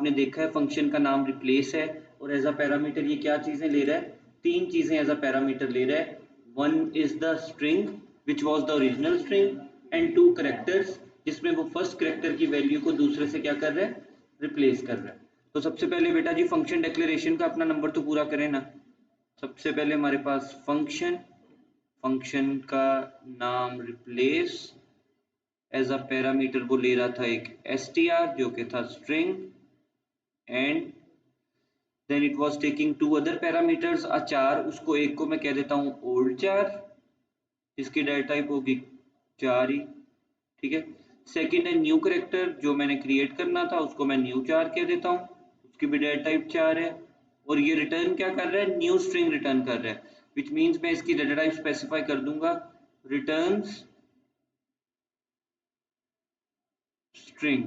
आपने देखा है फंक्शन का नाम रिप्लेस है और एज अ पैरामीटर ये क्या चीजें ले रहा है, 3 चीजें एज अ पैरामीटर ले रहा है। One is the string which was the original string and 2 characters जिसमें वो फर्स्ट करेक्टर की वैल्यू को दूसरे से क्या कर रहा है, रिप्लेस कर रहा है। तो सबसे पहले बेटा जी फंक्शन डिक्लेरेशन का अपना नंबर तो पूरा करें ना। सबसे पहले हमारे पास फंक्शन का नाम रिप्लेस, एज अ पैरामीटर वो ले रहा था एक str जो कि था string, and then it was taking 2 other parameters, a char, उसको एक को मैं कह देता हूँ ओल्ड चार, इसकी डाटा टाइप होगी 4 ही, ठीक है। सेकंड है न्यू करेक्टर, जो मैंने क्रिएट करना था उसको मैं न्यू 4 कह देता हूँ, उसकी भी डाटा टाइप 4 है। और ये रिटर्न क्या कर रहा है, न्यू स्ट्रिंग रिटर्न कर रहा है, विच मीन्स मैं इसकी डाटा टाइप स्पेसिफाई कर दूंगा रिटर्न्स स्ट्रिंग।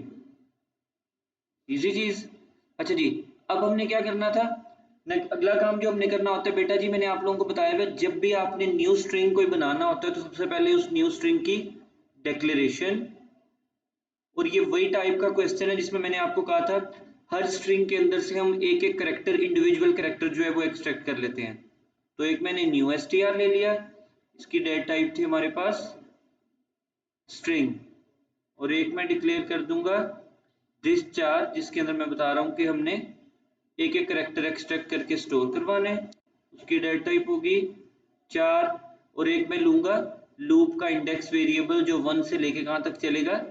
इजी चीज। अच्छा जी, अब हमने क्या करना था, अगला काम जो हमने करना होता है बेटा जी, मैंने आप लोगों को बताया हुआ जब भी आपने न्यू स्ट्रिंग कोई बनाना होता है तो सबसे पहले उस न्यू स्ट्रिंग की डिक्लेरेशन, और ये वही टाइप का क्वेश्चन है जिसमें मैंने आपको कहा था हर स्ट्रिंग के अंदर से हम एक एक करेक्टर, इंडिविजुअल करेक्टर जो है वो एक्सट्रैक्ट कर लेते हैं। तो एक मैंने न्यू str ले लिया, इसकी डेटा टाइप थी हमारे पास स्ट्रिंग, और एक मैं डिक्लेयर कर दूंगा दिस चार, जिसके अंदर मैं बता रहा हूं कि हमने एक एक करेक्टर एक्सट्रैक्ट करके स्टोर करवाना है, उसकी डेटा टाइप होगी 4। और एक मैं लूंगा लूप का इंडेक्स वेरिएबल जो 1 से लेके कहां तक चलेगा,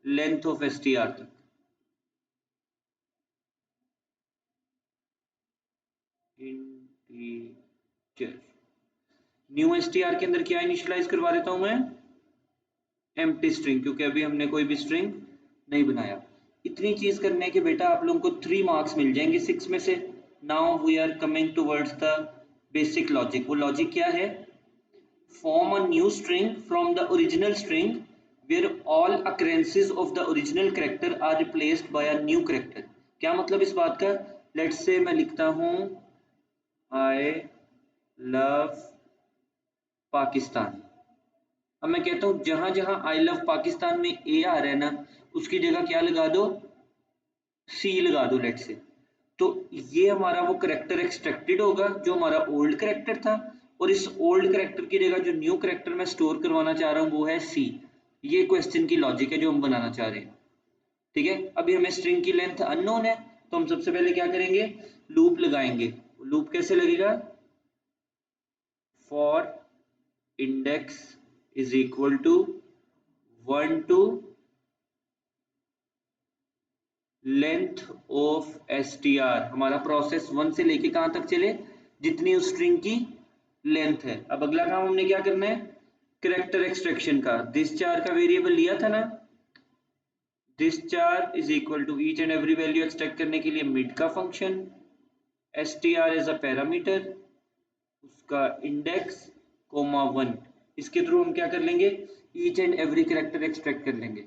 लेंथ ऑफ str तक। इंटीजर न्यू str के अंदर क्या इनिशियलाइज करवा देता हूं मैं, एम्प्टी स्ट्रिंग, क्योंकि अभी हमने कोई भी स्ट्रिंग नहीं बनाया। इतनी चीज करने के बेटा आप लोगों को 3 मार्क्स मिल जाएंगे 6 में से। Now we are coming towards the basic logic. वो लॉजिक क्या है, form a new string from the original string where all occurrences of the original character are replaced by a new character। क्या मतलब इस बात का, लेट्स से मैं लिखता हूं आई लव पाकिस्तान। अब मैं कहता हूं जहां जहां आई लव पाकिस्तान में ए आ रहा है ना, उसकी जगह क्या लगा दो, सी लगा दो लेट से। तो ये हमारा वो करेक्टर एक्सट्रैक्टेड होगा जो हमारा ओल्ड करेक्टर था, और इस ओल्ड करेक्टर की जगह जो न्यू करेक्टर मैं स्टोर करवाना चाह रहा हूँ वो है सी। ये क्वेश्चन की लॉजिक है जो हम बनाना चाह रहे हैं, ठीक है। अभी हमें स्ट्रिंग की लेंथ अननोन है, तो हम सबसे पहले क्या करेंगे, लूप लगाएंगे। लूप कैसे लगेगा, for index is equal to 1 to length of str। हमारा प्रोसेस 1 से लेके कहां तक चले, जितनी उस स्ट्रिंग की लेंथ है। अब अगला काम हमने क्या करना है, करेक्टर एक्सट्रैक्शन का। दिस चार का वेरिएबल लिया था ना, this char is equal to each and every value extract करने के लिए मिड का function, str as a parameter, उसका इंडेक्स कोमा 1, इसके थ्रू हम क्या कर लेंगे, each and every character extract कर लेंगे।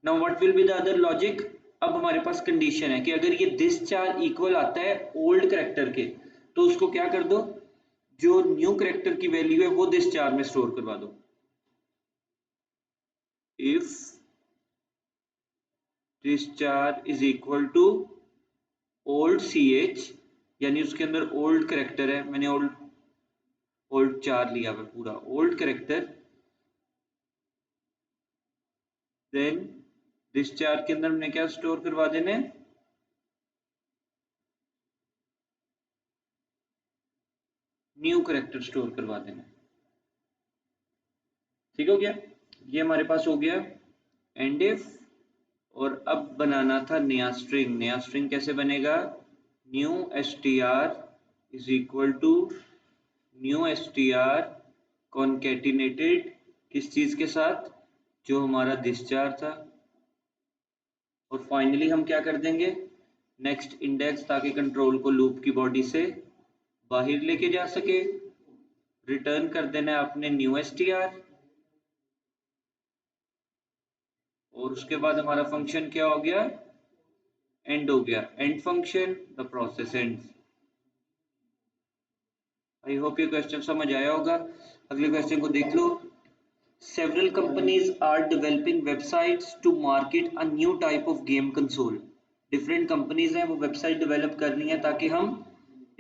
Now what will be the other logic, अब हमारे पास कंडीशन है कि अगर ये दिस चार इक्वल आता है ओल्ड करेक्टर के, तो उसको क्या कर दो, जो न्यू करेक्टर की वैल्यू है वो दिस चार में स्टोर करवा दो। If this char is equal to old ch, यानी उसके अंदर ओल्ड करेक्टर है, मैंने ओल्ड चार लिया हुआ पूरा ओल्ड करेक्टर, देन दिस चार के अंदर हमने क्या स्टोर करवा देना है, न्यू करेक्टर स्टोर करवा देना। ठीक हो गया, ये हमारे पास हो गया एंड इफ। और अब बनाना था नया स्ट्रिंग। नया स्ट्रिंग कैसे बनेगा, new str is equal to new str concatenated किस चीज के साथ, जो हमारा डिस्चार्ज था। और फाइनली हम क्या कर देंगे, नेक्स्ट इंडेक्स, ताकि कंट्रोल को लूप की बॉडी से बाहर लेके जा सके। रिटर्न कर देना है आपने न्यू str, और उसके बाद हमारा फंक्शन क्या हो गया, एंड हो गया, and function, the process ends. I hope ये क्वेश्चन समझ आया होगा। अगले क्वेश्चन को देख लो। Several companies are developing websites to market a new type of game console. Different companies हैं वो वेबसाइट डेवलप कर रही हैं ताकि हम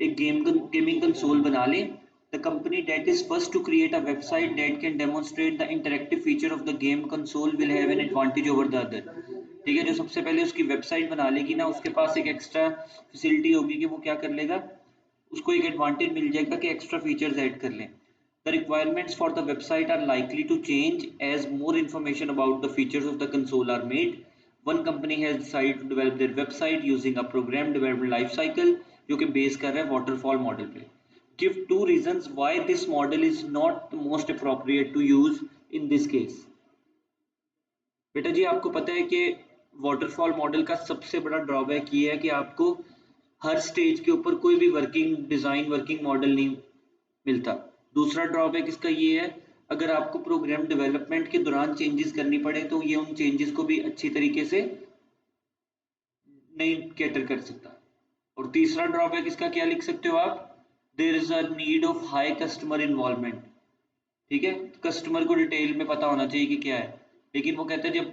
एक गेमिंग कंसोल बना लें. The company that is first to create a website that can demonstrate the interactive feature of the game console will have an advantage over the other. ठीक है, जो सबसे पहले उसकी वेबसाइट बना लेगी ना, उसके पास एक एक्स्ट्रा फैसिलिटी होगी कि वो क्या कर लेगा, उसको एक एडवांटेज मिल जाएगा कि एक्स्ट्रा फीचर्स ऐड कर लें. The requirements for the website are likely to change as more information about the features of the console are made. One company has decided to develop their website using a program development life cycle जो कि base कर रहा है waterfall model पे. Give 2 reasons why this model is not the most appropriate to use in this case. बेटा जी आपको पता है कि waterfall model का सबसे बड़ा ड्रॉबैक ये है कि आपको हर स्टेज के ऊपर कोई भी वर्किंग मॉडल नहीं मिलता. दूसरा ड्रॉबैक इसका ये है, अगर आपको प्रोग्राम डेवलपमेंट के दौरान चेंजेस करनी पड़े तो ये उन चेंजेस को भी अच्छी तरीके से नहीं कैटर कर सकता. और तीसरा ड्रॉबैक इसका क्या लिख सकते हो आप, there is a need of high customer involvement. ठीक है, कस्टमर को डिटेल में पता होना चाहिए कि क्या है, लेकिन वो कहते हैं जब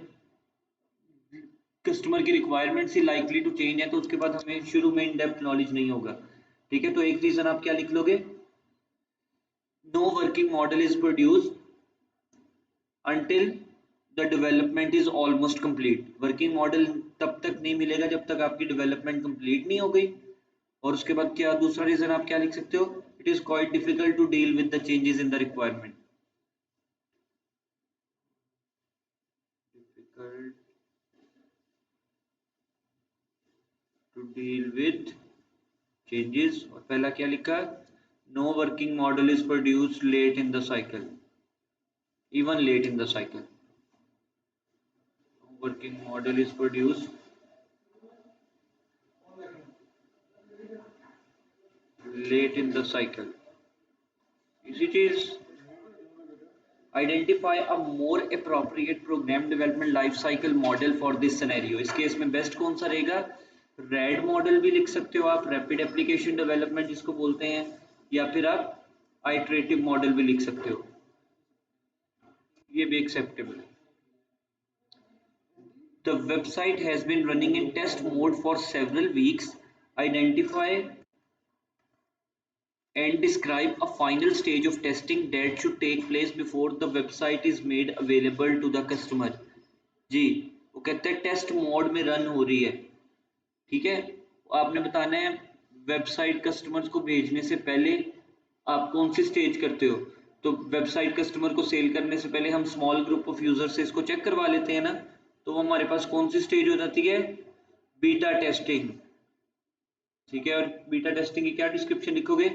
कस्टमर की रिक्वायरमेंट्स ही लाइकली टू चेंज है तो उसके बाद हमें शुरू में इन डेप्थ नॉलेज नहीं होगा. ठीक है, तो एक रीजन आप क्या लिख लोगे, no working model is produced until the development is almost complete. Working model तब तक नहीं मिलेगा जब तक आपकी डेवलपमेंट कंप्लीट नहीं हो गई. और उसके बाद क्या दूसरा रीजन आप क्या लिख सकते हो, it is quite difficult to deal with the changes in the requirement. Difficult to deal with changes. और पहला क्या लिखा, no working model is produced late in the cycle, even late in the cycle. Working model is produced late in the cycle. इसी चीज identify a more appropriate program development life cycle model for this scenario. इस case में best कौन सा रहेगा, RAD model भी लिख सकते हो आप, रैपिड एप्लीकेशन डेवलपमेंट जिसको बोलते हैं, या फिर आप आइटरेटिव मॉडल भी लिख सकते हो, ये भी एक्सेप्टेबल है. The website has been running in test mode for several weeks. Identify and describe a final stage of testing that should take place before the website is made available to the customer. जी वो कहते हैं test mode में run हो रही है. ठीक है, आपने बताना है वेबसाइट कस्टमर्स को भेजने से पहले आप कौन सी स्टेज करते हो. तो वेबसाइट कस्टमर को सेल करने से पहले हम स्मॉल ग्रुप ऑफ यूजर से इसको चेक करवा लेते हैं ना, तो वो हमारे पास कौन सी स्टेज हो जाती है, बीटा टेस्टिंग. ठीक है, और बीटा टेस्टिंग की क्या डिस्क्रिप्शन लिखोगे,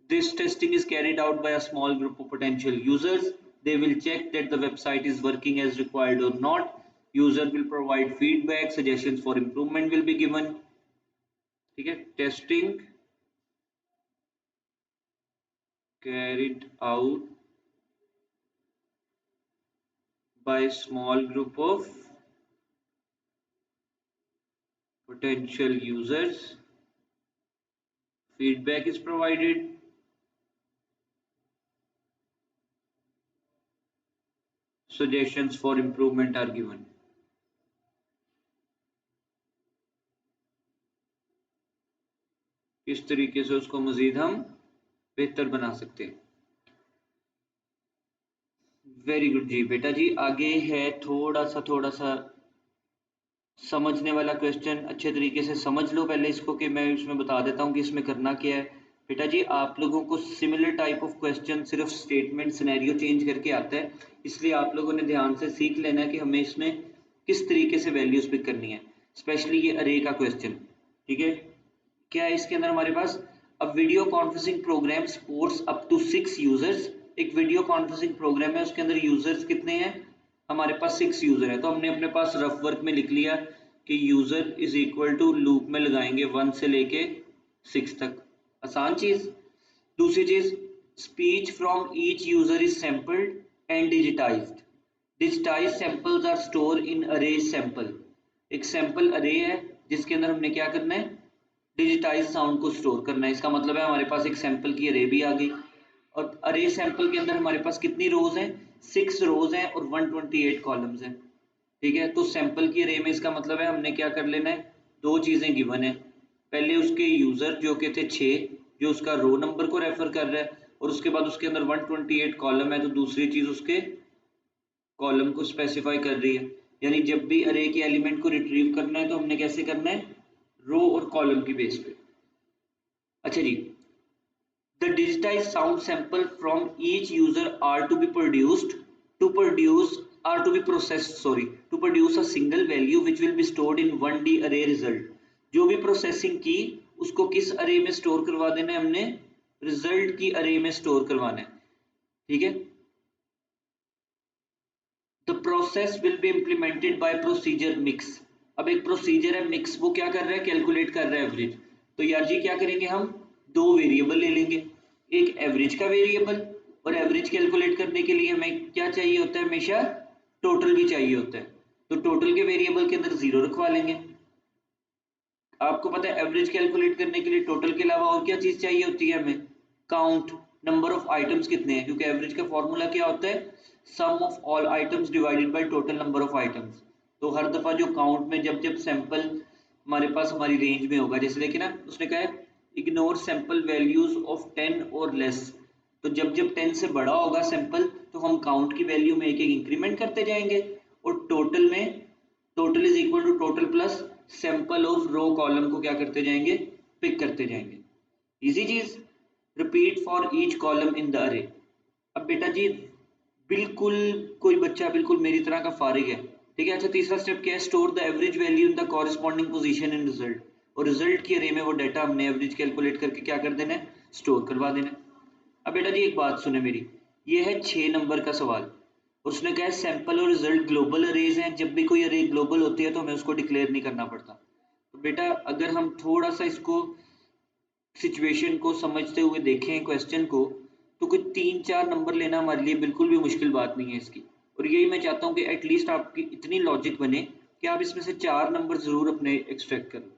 this testing is carried out by a small group of potential users. They will check that the website is working as required और not. User will provide feedback, suggestions for improvement will be given. ठीक है, testing carried out by small group of potential users. Feedback is provided. Suggestions for improvement are given. किस तरीके से उसको मजीद हम बेहतर बना सकते हैं. वेरी गुड जी बेटा जी. आगे है थोड़ा सा समझने वाला क्वेश्चन, अच्छे तरीके से समझ लो पहले इसको कि मैं इसमें बता देता हूँ कि इसमें करना क्या है. बेटा जी आप लोगों को सिमिलर टाइप ऑफ क्वेश्चन सिर्फ स्टेटमेंट सिनेरियो चेंज करके आता है, इसलिए आप लोगों ने ध्यान से सीख लेना है कि हमें इसमें किस तरीके से वैल्यूज पिक करनी है, स्पेशली ये अरे का क्वेश्चन. ठीक है, क्या है इसके अंदर हमारे पास, अब video conferencing program supports up to 6 users. एक वीडियो कॉन्फ्रेंसिंग प्रोग्राम है, उसके अंदर यूजर्स कितने हैं, हमारे पास 6 यूजर है. तो हमने अपने पास रफ वर्क में लिख लिया कि user is equal to loop में लगाएंगे 1 से लेके 6 तक, आसान चीज. दूसरी चीज, speech from each user is sampled and digitized. Digitized samples are store in array sample. एक सैंपल अरे है जिसके अंदर हमने क्या करना है, डिजिटाइज साउंड को स्टोर करना है. इसका मतलब है हमारे पास एक सैंपल की अरे भी आ गई, और अरे सैंपल के अंदर हमारे पास कितनी रोज हैं, 6 रोज हैं और 128 कॉलम्स हैं. ठीक है, तो सैंपल की अरे में इसका मतलब है हमने क्या कर लेना है, दो चीजें गिवन है, पहले उसके यूजर जो कि थे 6 जो उसका रो नंबर को रेफर कर रहा है, और उसके बाद उसके अंदर 128 कॉलम है, तो दूसरी चीज उसके कॉलम को स्पेसिफाई कर रही है। यानी जब भी अरे के एलिमेंट को रिट्रीव करना है तो हमने कैसे करना है, रो और कॉलम की बेस पे। अच्छा जी, the digitized sound sample from each user are to be produced to produce are to be processed sorry to produce a single value which will be stored in 1D array result। जो भी processing की उसको किस अरे में store करवा देना है, हमने रिजल्ट की अरे में स्टोर करवाना है। ठीक है, the process will be implemented by procedure mix. अब एक प्रोसीजर है मिक्स, वो क्या कर रहा है, कैलकुलेट कर रहा है एवरेज। तो यार जी क्या करेंगे, हम दो वेरिएबल ले लेंगे, एक एवरेज का वेरिएबल, और एवरेज कैलकुलेट करने के लिए हमें क्या चाहिए होता है, हमेशा टोटल भी चाहिए होता है। तो टोटल के वेरिएबल के अंदर 0 रखवा लेंगे। आपको पता है एवरेज कैलकुलेट करने के लिए टोटल के अलावा और क्या चीज चाहिए होती है हमें, काउंट, नंबर ऑफ आइटम्स कितने हैं, क्योंकि एवरेज का फॉर्मूला क्या होता है, sum of all items divided by total number of items. तो हर दफा जो काउंट में जब जब सैंपल हमारे पास हमारी रेंज में होगा, जैसे देखिए ना उसने कहा है इग्नोर सैंपल वैल्यूज ऑफ 10 और लेस, तो जब जब 10 से बड़ा होगा सैंपल तो हम काउंट की वैल्यू में एक एक इंक्रीमेंट करते जाएंगे, और टोटल में total is equal to total plus sample of row column को क्या करते जाएंगे, पिक करते जाएंगे। इजी चीज, repeat for each column in the array. अब बेटा जी बिल्कुल कोई बच्चा बिल्कुल मेरी तरह का फारिग है, ठीक है। अच्छा तीसरा स्टेप क्या है, store the average value in the corresponding position in result, और रिजल्ट की अरे में वो डाटा हमने एवरेज कैलकुलेट करके क्या कर देना है, स्टोर करवा देना है। अब बेटा जी एक बात सुने मेरी, ये है 6 नंबर का सवाल, उसने कहा है सैंपल और रिजल्ट ग्लोबल अरेज हैं, जब भी कोई अरे ग्लोबल होती है तो हमें उसको डिक्लेयर नहीं करना पड़ता। तो बेटा अगर हम थोड़ा सा इसको सिचुएशन को समझते हुए देखें क्वेश्चन को, तो कुछ 3-4 नंबर लेना हमारे लिए बिल्कुल भी मुश्किल बात नहीं है इसकी। और यही मैं चाहता हूँ कि एटलीस्ट आपकी इतनी लॉजिक बने कि आप इसमें से 4 नंबर जरूर अपने एक्सट्रैक्ट करें।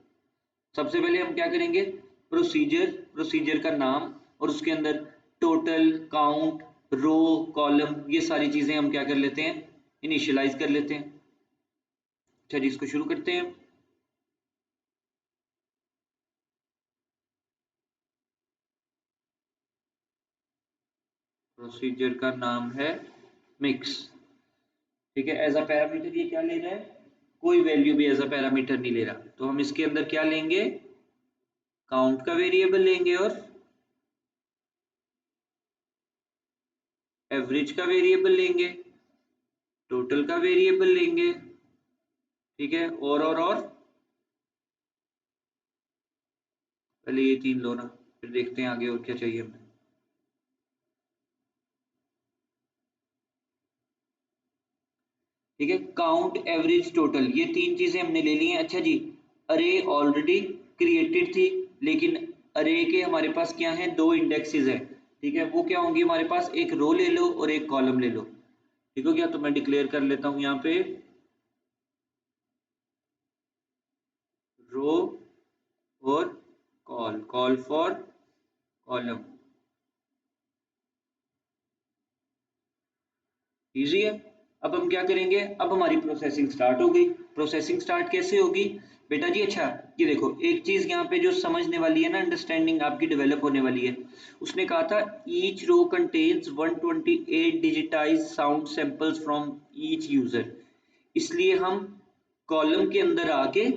सबसे पहले हम क्या करेंगे, प्रोसीजर, प्रोसीजर का नाम और उसके अंदर टोटल, काउंट, रो, कॉलम, ये सारी चीजें हम क्या कर लेते हैं, इनिशियलाइज कर लेते हैं। अच्छा जी इसको शुरू करते हैं। प्रोसीजर का नाम है मिक्स, ठीक है। एज अ पैरामीटर ये क्या ले रहा है, कोई वैल्यू भी एज अ पैरामीटर नहीं ले रहा, तो हम इसके अंदर क्या लेंगे, काउंट का वेरिएबल लेंगे और एवरेज का वेरिएबल लेंगे, टोटल का वेरिएबल लेंगे, ठीक है। और पहले ये 3 लो ना, फिर देखते हैं आगे और क्या चाहिए हमें। ठीक है, काउंट, एवरेज, टोटल, ये 3 चीजें हमने ले ली हैं। अच्छा जी, अरे ऑलरेडी क्रिएटेड थी, लेकिन अरे के हमारे पास क्या है, 2 इंडेक्सेस है, ठीक है। वो क्या होंगी हमारे पास, एक रो ले लो और एक कॉलम ले लो, ठीक हो गया। तो मैं डिक्लेयर कर लेता हूं यहाँ पे रो और कॉल फॉर कॉलम। इजी है। अब हम क्या करेंगे, अब हमारी प्रोसेसिंग स्टार्ट हो गई। प्रोसेसिंग स्टार्ट कैसे होगी बेटा जी, अच्छा ये देखो एक चीज यहाँ पे जो समझने वाली है ना, अंडरस्टैंडिंग आपकी डेवलप होने वाली है। उसने कहा था each row contains 128 digitize sound samples from each user, इसलिए हम कॉलम के अंदर आके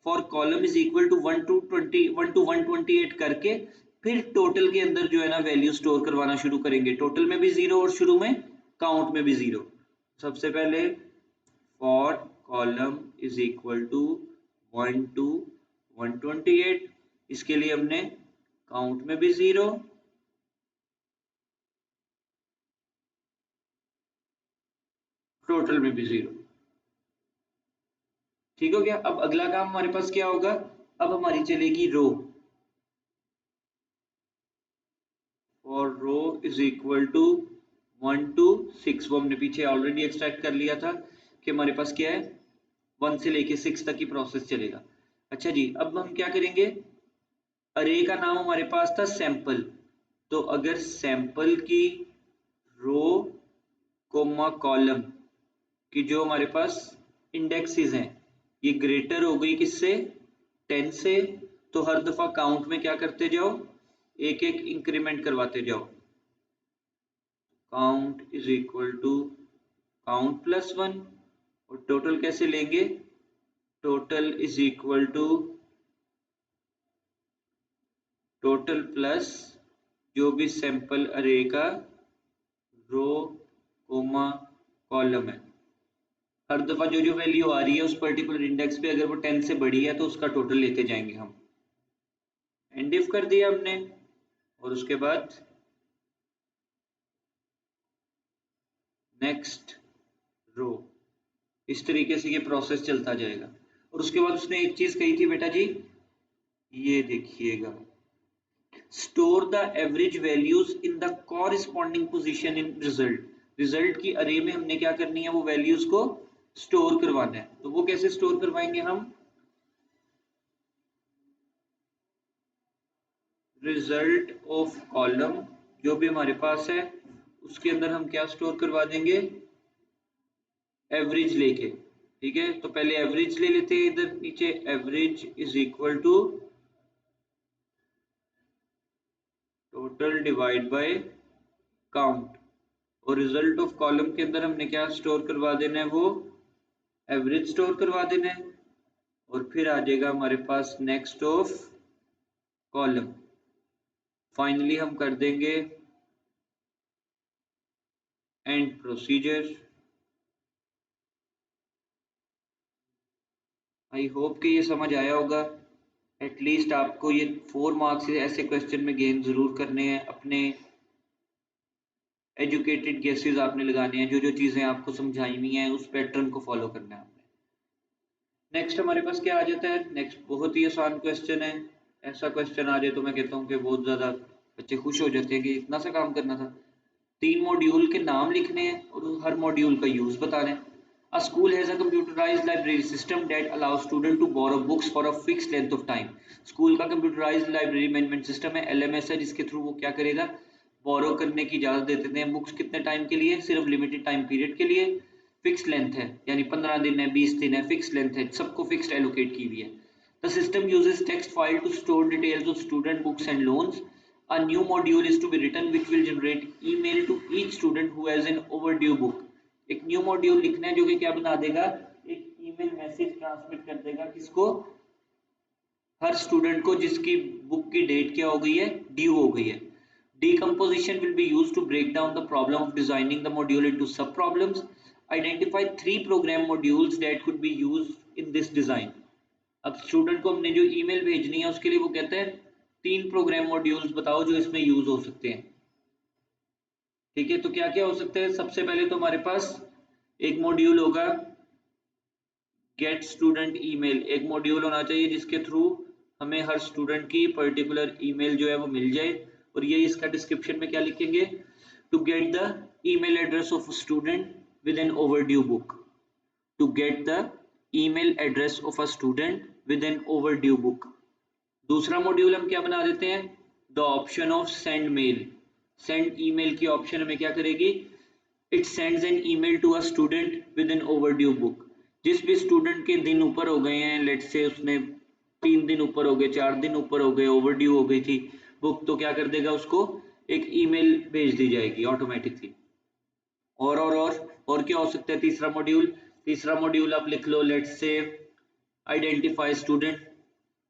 for column is equal to 1 to 128 करके फिर टोटल के अंदर जो है ना वैल्यू स्टोर करवाना शुरू करेंगे। टोटल में भी 0 और शुरू में काउंट में भी 0। सबसे पहले for column is equal to 1 to 128, इसके लिए हमने काउंट में भी 0, टोटल में भी 0, ठीक हो गया। अब अगला काम हमारे पास क्या होगा, अब हमारी चलेगी रो, और रो इज इक्वल टू 1 to 6, वो हमने पीछे ऑलरेडी एक्सट्रैक्ट कर लिया था कि हमारे पास क्या है 1 से लेके 6 तक की प्रोसेस चलेगा। अच्छा जी, अब हम क्या करेंगे, अरे का नाम हमारे पास था सैंपल, तो अगर सैंपल की रो कोमा कॉलम की जो हमारे पास इंडेक्सेस हैं, ये ग्रेटर हो गई किससे, 10 से, तो हर दफा काउंट में क्या करते जाओ, एक एक इंक्रीमेंट करवाते जाओ। Count is equal to count plus 1, और टोटल कैसे लेंगे, total is equal to total plus जो भी सैंपल अरे का रो कोमा कॉलम है। हर दफा जो जो वैल्यू आ रही है उस पर्टिकुलर इंडेक्स पे अगर वो 10 से बड़ी है तो उसका टोटल लेते जाएंगे हम। एंड इफ कर दिया हमने, और उसके बाद नेक्स्ट रो, इस तरीके से ये प्रोसेस चलता जाएगा। और उसके बाद उसने एक चीज कही थी बेटा जी, ये देखिएगा, store the average values in the corresponding position in result. Result की अरे में हमने क्या करनी है, वो वैल्यूज को स्टोर करवाना है। तो वो कैसे स्टोर करवाएंगे हम, रिजल्ट ऑफ कॉलम जो भी हमारे पास है उसके अंदर हम क्या स्टोर करवा देंगे, एवरेज लेके। ठीक है, तो पहले एवरेज ले लेते हैं इधर नीचे, average is equal to total divide by count, और रिजल्ट ऑफ कॉलम के अंदर हमने क्या स्टोर करवा देना है, वो एवरेज स्टोर करवा देना है। और फिर आ जाएगा हमारे पास नेक्स्ट ऑफ कॉलम। फाइनली हम कर देंगे एंड प्रोसीजर। आई होप कि ये समझ आया होगा। एटलीस्ट आपको ये 4 मार्क्स ऐसे क्वेश्चन में गेन जरूर करने हैं, अपने एजुकेटेड गेसेस आपने लगाने हैं, जो जो चीजें आपको समझाई हुई हैं उस पैटर्न को फॉलो करना है आपने। नेक्स्ट हमारे पास क्या आ जाता है, नेक्स्ट बहुत ही आसान क्वेश्चन है। ऐसा क्वेश्चन आ जाए तो मैं कहता हूँ कि बहुत ज्यादा बच्चे खुश हो जाते हैं कि इतना सा काम करना था। 3 मॉड्यूल के नाम लिखने हैं और हर मॉड्यूल का यूज बताना है। A school has a computerized library system that allows students to borrow books for a fixed length of time. School का कंप्यूटराइज्ड लाइब्रेरी मैनेजमेंट सिस्टम है, LMS है, जिसके थ्रू वो क्या करेगा, बोरो करने की इजाजत देते हैं बुक्स। कितने टाइम के लिए, सिर्फ लिमिटेड टाइम पीरियड के लिए। फिक्स लेंथ है, यानी 15 दिन है, 20 दिन है, फिक्स लेंथ है, सबको फिक्स्ड एलोकेट की हुई है। The system uses text file to store details of student books and loans. A new module is to be written which will generate email to each student who has an overdue book. एक new module लिखना है जो कि क्या बना देगा, एक email message transmit कर देगा किसको, हर स्टूडेंट को जिसकी बुक की डेट क्या हो गई है, ड्यू हो गई है। Decomposition will be used to break down the problem of designing the module into sub problems. Identify 3 program modules that could be used in this design. अब स्टूडेंट को हमने जो ईमेल भेजनी है उसके लिए वो कहते हैं 3 प्रोग्राम मॉड्यूल्स बताओ जो इसमें यूज हो सकते हैं। ठीक है, तो क्या क्या हो सकता है, सबसे पहले तो हमारे पास एक मॉड्यूल होगा गेट स्टूडेंट ईमेल। एक मॉड्यूल होना चाहिए जिसके थ्रू हमें हर स्टूडेंट की पर्टिकुलर ईमेल जो है वो मिल जाए। और ये इसका डिस्क्रिप्शन में क्या लिखेंगे, to get the email address of student with an overdue book. To get the email address of a student with an overdue book. दूसरा मॉड्यूल हम क्या बना देते हैं, the option of send mail. Send email की option हमें क्या करेगी, it sends an email to a student with an overdue book. जिस भी स्टूडेंट के दिन ऊपर हो गए हैं, लेट्स से उसने 3 दिन ऊपर हो गए, 4 दिन ऊपर हो गए, ओवरड्यू हो गई थी बुक, तो क्या कर देगा, उसको एक ईमेल भेज दी जाएगी ऑटोमेटिकली। और क्या हो सकता है तीसरा मॉड्यूल, तीसरा मॉड्यूल आप लिख लो, लेट्स से आइडेंटिफाई स्टूडेंट।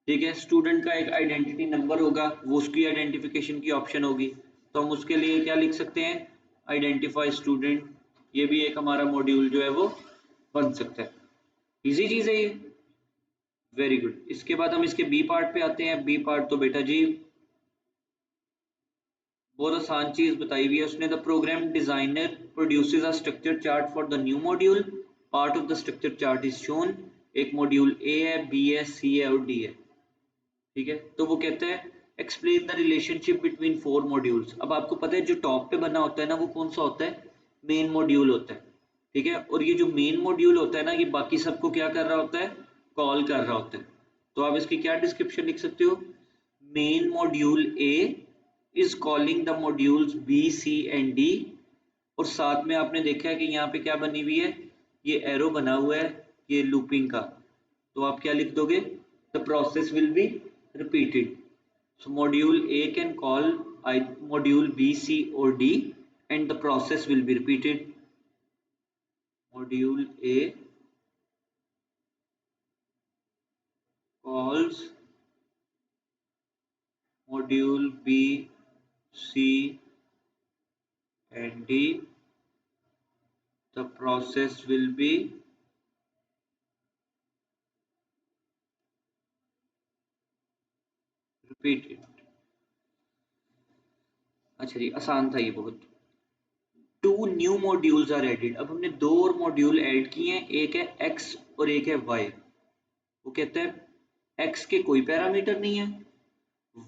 ठीक है, स्टूडेंट का एक आइडेंटिटी नंबर होगा, वो उसकी आइडेंटिफिकेशन की ऑप्शन होगी, तो हम उसके लिए क्या लिख सकते हैं, आइडेंटिफाई स्टूडेंट। ये भी एक हमारा मॉड्यूल जो है वो बन सकता है। इजी चीज है ये, वेरी गुड। इसके बाद हम इसके बी पार्ट पे आते हैं। बी पार्ट तो बेटा जी बहुत आसान चीज बताई हुई है उसने। The program designer produces a structure chart for the new module. Part of the structure chart is shown. एक मॉड्यूल ए है, बी है, सी है और डी है। ठीक है, तो वो कहते हैं explain the relationship between 4 modules. अब आपको पता है जो टॉप पे बना होता है ना, वो कौन सा होता है, मेन मॉड्यूल होता है। ठीक है, और ये जो मेन मॉड्यूल होता है ना, ये बाकी सबको क्या कर रहा होता है, कॉल कर रहा होता है। तो आप इसकी क्या डिस्क्रिप्शन लिख सकते हो, main module A is calling the modules B, C and D. और साथ में आपने देखा है कि यहाँ पे क्या बनी हुई है, ये एरो बना हुआ है, ये लूपिंग का। तो आप क्या लिख दोगे, the process will be repeated. So module A can call module B, C or D and the process will be repeated. Module A calls module B, C and D. The process will be repeated. अच्छा जी, आसान था ये बहुत. 2 new modules are added. अब हमने 2 और module add किए हैं, एक है x और एक है y. वो कहता है x के कोई पैरामीटर नहीं है,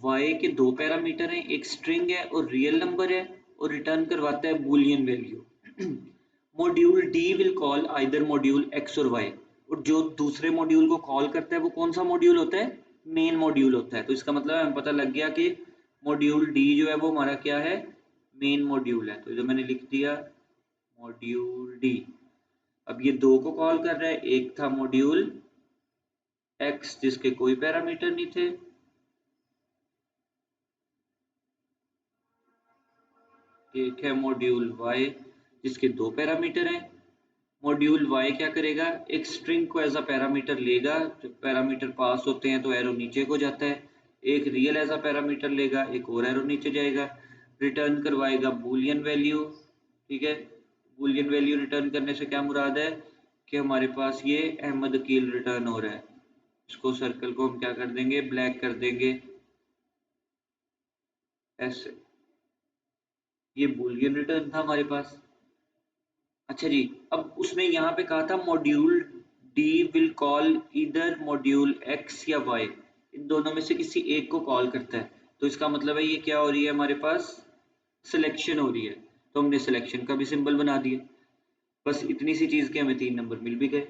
y के 2 पैरामीटर हैं, एक स्ट्रिंग है और रियल नंबर है और रिटर्न करवाता है Boolean value. Module D will call either module x और y. और जो दूसरे मॉड्यूल को कॉल करता है वो कौन सा मॉड्यूल होता है? मेन मॉड्यूल होता है. तो इसका मतलब हमें पता लग गया कि मॉड्यूल डी जो है वो हमारा क्या है? मेन मॉड्यूल है. तो जो मैंने लिख दिया मॉड्यूल डी. अब ये 2 को कॉल कर रहा है, एक था मॉड्यूल x जिसके कोई पैरामीटर नहीं थे, एक है मॉड्यूल y जिसके 2 पैरामीटर हैं. मॉड्यूल y क्या करेगा? एक स्ट्रिंग को एज अ पैरामीटर लेगा, जब पैरामीटर पास होते हैं तो एरो नीचे को जाता है. एक रियल एज अ पैरामीटर लेगा, एक और एरो नीचे जाएगा. रिटर्न करवाएगा बूलियन वैल्यू. ठीक है, बूलियन वैल्यू रिटर्न करने से क्या मुराद है कि हमारे पास ये अहमद अकील रिटर्न हो रहा है. इसको सर्कल को हम क्या कर देंगे? ब्लैक कर देंगे ऐसे. ये बूलियन रिटर्न था हमारे पास. अच्छा जी, अब उसने यहाँ पे कहा था मॉड्यूल डी विल कॉल इधर मॉड्यूल एक्स या वाई. इन दोनों में से किसी एक को कॉल करता है. तो इसका मतलब है ये क्या हो रही है हमारे पास? सिलेक्शन हो रही है. तो हमने सिलेक्शन का भी सिंबल बना दिया. बस इतनी सी चीज़ के हमें 3 नंबर मिल भी गए.